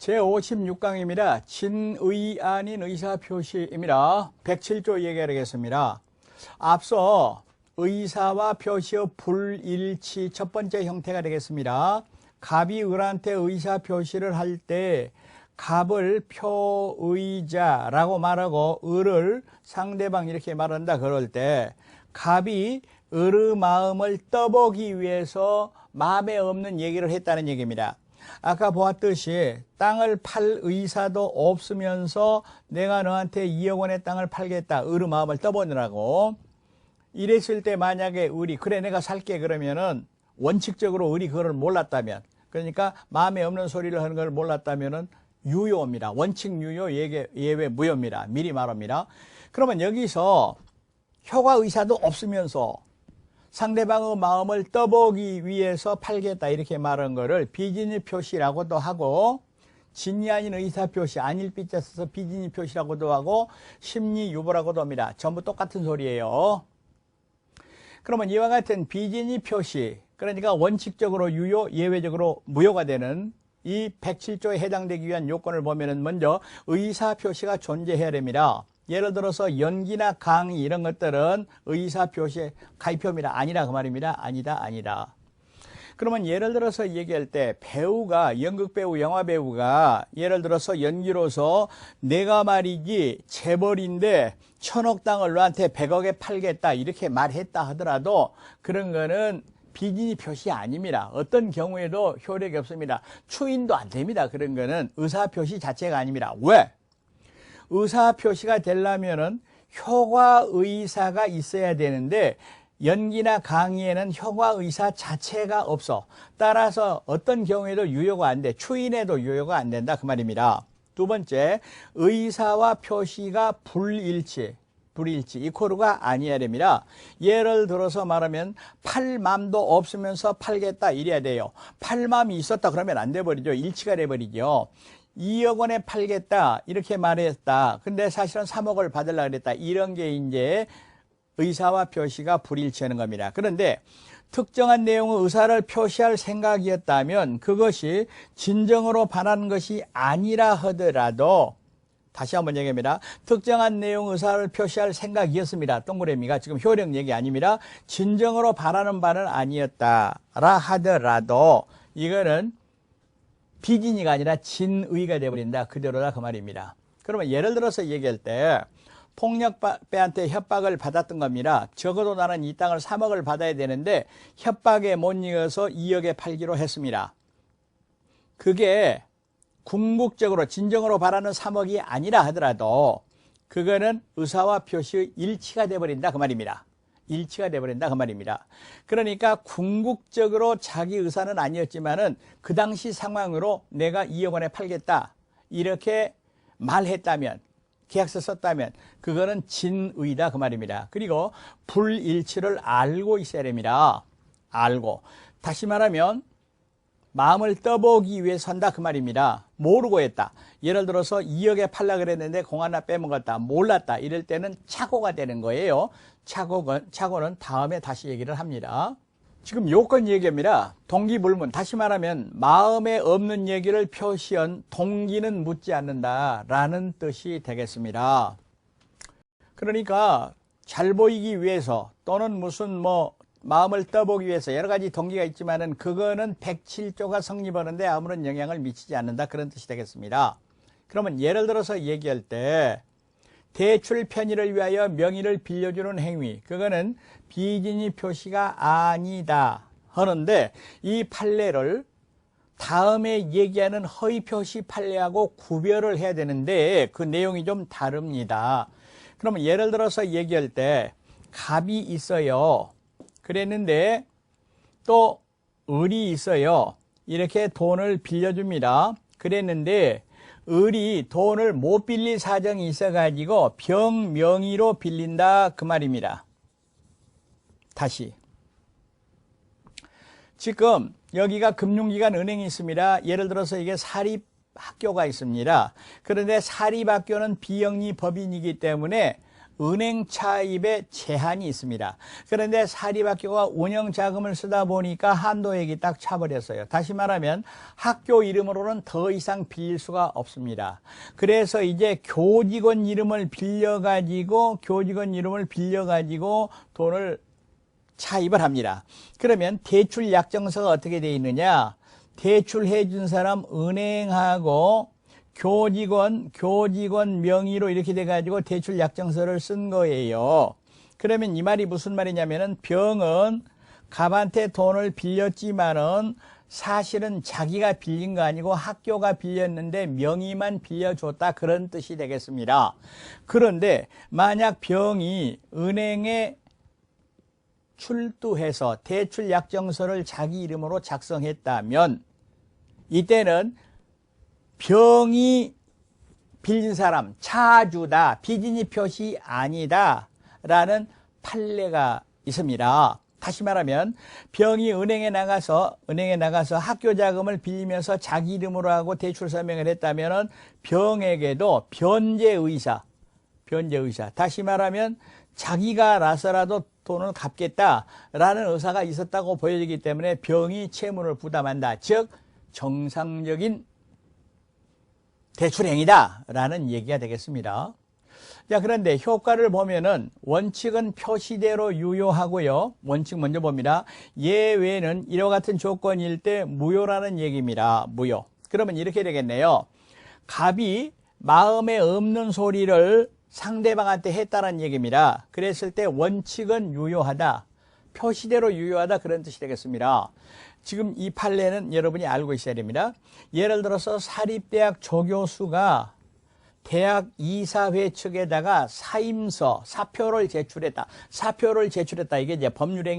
제56강입니다. 진의 아닌 의사표시입니다. 107조 얘기하겠습니다. 앞서 의사와 표시의 불일치 첫 번째 형태가 되겠습니다. 갑이 을한테 의사표시를 할 때 갑을 표의자라고 말하고 을을 상대방 이렇게 말한다 그럴 때 갑이 을의 마음을 떠보기 위해서 마음에 없는 얘기를 했다는 얘기입니다. 아까 보았듯이 땅을 팔 의사도 없으면서 내가 너한테 2억 원의 땅을 팔겠다. 을의 마음을 떠보느라고. 이랬을 때 만약에 을이 그래 내가 살게 그러면은 원칙적으로 을이 그걸 몰랐다면, 그러니까 마음에 없는 소리를 하는 걸 몰랐다면은 유효입니다. 원칙 유효, 예외 무효입니다. 미리 말합니다. 그러면 여기서 효과 의사도 없으면서 상대방의 마음을 떠보기 위해서 팔겠다 이렇게 말한 거를 비진의 표시라고도 하고, 진이 아닌 의사표시, 아닐 삐자 써서 비진의 표시라고도 하고, 심리유보라고도 합니다. 전부 똑같은 소리예요. 그러면 이와 같은 비진의 표시, 그러니까 원칙적으로 유효, 예외적으로 무효가 되는 이 107조에 해당되기 위한 요건을 보면은 먼저 의사표시가 존재해야 됩니다. 예를 들어서 연기나 강의 이런 것들은 의사표시의 가입표입니다. 아니라 그 말입니다. 아니다. 그러면 예를 들어서 얘기할 때 배우가, 연극배우, 영화배우가 예를 들어서 연기로서 내가 말이지 재벌인데 1000억 땅을 너한테 100억에 팔겠다 이렇게 말했다 하더라도 그런 거는 비진의 표시 아닙니다. 어떤 경우에도 효력이 없습니다. 추인도 안 됩니다. 그런 거는 의사표시 자체가 아닙니다. 왜? 의사표시가 되려면은 효과의사가 있어야 되는데 연기나 강의에는 효과의사 자체가 없어. 따라서 어떤 경우에도 유효가 안 돼. 추인에도 유효가 안 된다 그 말입니다. 두 번째, 의사와 표시가 불일치, 이코르가 아니어야 됩니다. 예를 들어서 말하면 팔 맘도 없으면서 팔겠다 이래야 돼요. 팔 맘이 있었다 그러면 안 돼버리죠. 일치가 돼버리죠. 2억 원에 팔겠다 이렇게 말했다. 근데 사실은 3억을 받으려고 그랬다. 이런 게 이제 의사와 표시가 불일치하는 겁니다. 그런데 특정한 내용의 의사를 표시할 생각이었다면 그것이 진정으로 반하는 것이 아니라 하더라도, 다시 한번 얘기합니다. 특정한 내용 의사를 표시할 생각이었습니다. 동그라미가 지금 효력 얘기 아닙니다. 진정으로 바라는 바는 아니었다라 하더라도 이거는 비진이가 아니라 진의가 되어버린다. 그대로다 그 말입니다. 그러면 예를 들어서 얘기할 때 폭력배한테 협박을 받았던 겁니다. 적어도 나는 이 땅을 3억을 받아야 되는데 협박에 못 이겨서 2억에 팔기로 했습니다. 그게 궁극적으로 진정으로 바라는 3억이 아니라 하더라도 그거는 의사와 표시의 일치가 되어버린다 그 말입니다. 일치가 되어버린다 그 말입니다. 그러니까 궁극적으로 자기 의사는 아니었지만은 그 당시 상황으로 내가 2억 원에 팔겠다 이렇게 말했다면, 계약서 썼다면 그거는 진의다 그 말입니다. 그리고 불일치를 알고 있어야 됩니다. 알고. 다시 말하면 마음을 떠보기 위해서 한다 그 말입니다. 모르고 했다. 예를 들어서 2억에 팔려고 그랬는데 공 하나 빼먹었다. 몰랐다. 이럴 때는 착오가 되는 거예요. 착오는 다음에 다시 얘기를 합니다. 지금 요건 얘기입니다. 동기불문. 다시 말하면 마음에 없는 얘기를 표시한 동기는 묻지 않는다라는 뜻이 되겠습니다. 그러니까 잘 보이기 위해서 또는 무슨 마음을 떠보기 위해서 여러 가지 동기가 있지만은 그거는 107조가 성립하는데 아무런 영향을 미치지 않는다 그런 뜻이 되겠습니다. 그러면 예를 들어서 얘기할 때 대출 편의를 위하여 명의를 빌려주는 행위, 그거는 비진의 표시가 아니다 하는데 이 판례를 다음에 얘기하는 허위 표시 판례하고 구별을 해야 되는데 그 내용이 좀 다릅니다. 그러면 예를 들어서 얘기할 때 갑이 있어요. 그랬는데 또 을이 있어요. 이렇게 돈을 빌려줍니다. 그랬는데 을이 돈을 못 빌릴 사정이 있어가지고 병명의로 빌린다 그 말입니다. 다시. 지금 여기가 금융기관 은행이 있습니다. 예를 들어서 이게 사립학교가 있습니다. 그런데 사립학교는 비영리 법인이기 때문에 은행 차입에 제한이 있습니다. 그런데 사립학교가 운영 자금을 쓰다 보니까 한도액이 딱 차버렸어요. 다시 말하면 학교 이름으로는 더 이상 빌릴 수가 없습니다. 그래서 이제 교직원 이름을 빌려가지고 돈을 차입을 합니다. 그러면 대출 약정서가 어떻게 되어 있느냐? 대출해 준 사람 은행하고 교직원 명의로 이렇게 돼가지고 대출 약정서를 쓴 거예요. 그러면 이 말이 무슨 말이냐면은 병은 갑한테 돈을 빌렸지만은 사실은 자기가 빌린 거 아니고 학교가 빌렸는데 명의만 빌려줬다, 그런 뜻이 되겠습니다. 그런데 만약 병이 은행에 출두해서 대출 약정서를 자기 이름으로 작성했다면 이때는 병이 빌린 사람 차주다, 비진입 표시 아니다 라는 판례가 있습니다. 다시 말하면 병이 은행에 나가서 학교 자금을 빌리면서 자기 이름으로 하고 대출 서명을 했다면 병에게도 변제의사, 다시 말하면 자기가 나서라도 돈을 갚겠다라는 의사가 있었다고 보여지기 때문에 병이 채무를 부담한다. 즉 정상적인 대출행위다 라는 얘기가 되겠습니다. 자, 그런데 효과를 보면은 원칙은 표시대로 유효하고요. 원칙 먼저 봅니다. 예외는 이와 같은 조건일 때 무효라는 얘기입니다. 무효. 그러면 이렇게 되겠네요. 갑이 마음에 없는 소리를 상대방한테 했다는 얘기입니다. 그랬을 때 원칙은 유효하다, 표시대로 유효하다, 그런 뜻이 되겠습니다. 지금 이 판례는 여러분이 알고 있어야 됩니다. 예를 들어서 사립대학 조교수가 대학 이사회 측에다가 사임서, 사표를 제출했다. 이게 이제 법률행위